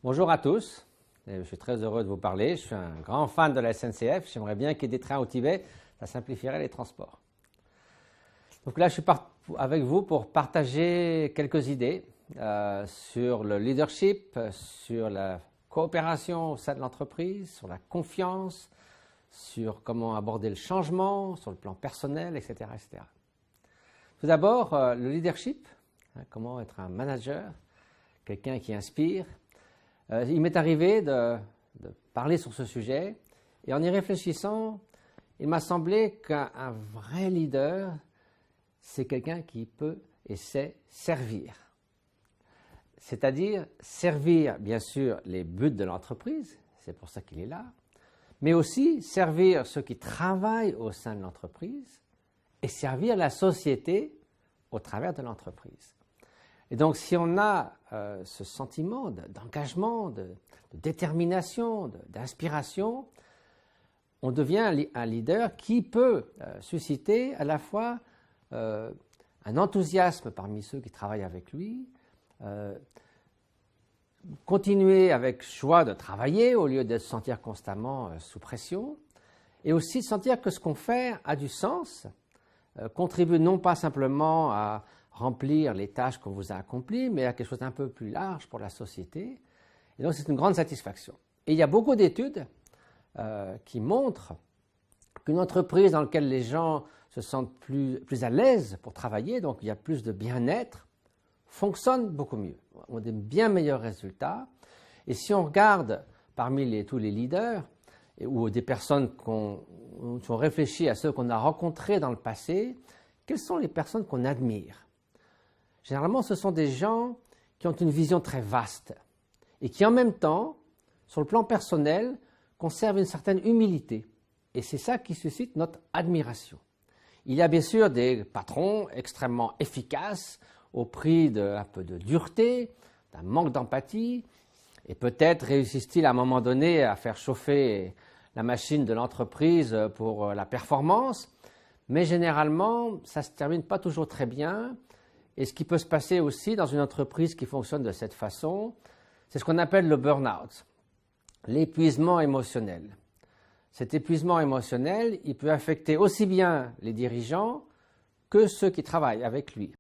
Bonjour à tous, je suis très heureux de vous parler. Je suis un grand fan de la SNCF. J'aimerais bien qu'il y ait des trains au Tibet, ça simplifierait les transports. Donc là, je suis avec vous pour partager quelques idées sur le leadership, sur la coopération au sein de l'entreprise, sur la confiance, sur comment aborder le changement, sur le plan personnel, etc. etc. Tout d'abord, le leadership, comment être un manager, quelqu'un qui inspire. Il m'est arrivé de parler sur ce sujet et en y réfléchissant, il m'a semblé qu'un vrai leader, c'est quelqu'un qui peut et sait servir. C'est-à-dire servir, bien sûr, les buts de l'entreprise, c'est pour ça qu'il est là, mais aussi servir ceux qui travaillent au sein de l'entreprise et servir la société au travers de l'entreprise. Et donc, si on a ce sentiment d'engagement, de détermination, d'inspiration, on devient un leader qui peut susciter à la fois un enthousiasme parmi ceux qui travaillent avec lui, continuer avec joie de travailler au lieu de se sentir constamment sous pression, et aussi sentir que ce qu'on fait a du sens, contribue non pas simplement à remplir les tâches qu'on vous a accomplies, mais à quelque chose d'un peu plus large pour la société. Et donc, c'est une grande satisfaction. Et il y a beaucoup d'études qui montrent qu'une entreprise dans laquelle les gens se sentent plus à l'aise pour travailler, donc il y a plus de bien-être, fonctionne beaucoup mieux. On a des bien meilleurs résultats. Et si on regarde parmi tous les leaders, ou des personnes qui ont réfléchi à ceux qu'on a rencontrés dans le passé, quelles sont les personnes qu'on admire? Généralement, ce sont des gens qui ont une vision très vaste et qui, en même temps, sur le plan personnel, conservent une certaine humilité. Et c'est ça qui suscite notre admiration. Il y a bien sûr des patrons extrêmement efficaces au prix d'un peu de dureté, d'un manque d'empathie, et peut-être réussissent-ils à un moment donné à faire chauffer la machine de l'entreprise pour la performance, mais généralement, ça ne se termine pas toujours très bien. Et ce qui peut se passer aussi dans une entreprise qui fonctionne de cette façon, c'est ce qu'on appelle le burn-out, l'épuisement émotionnel. Cet épuisement émotionnel, il peut affecter aussi bien les dirigeants que ceux qui travaillent avec lui.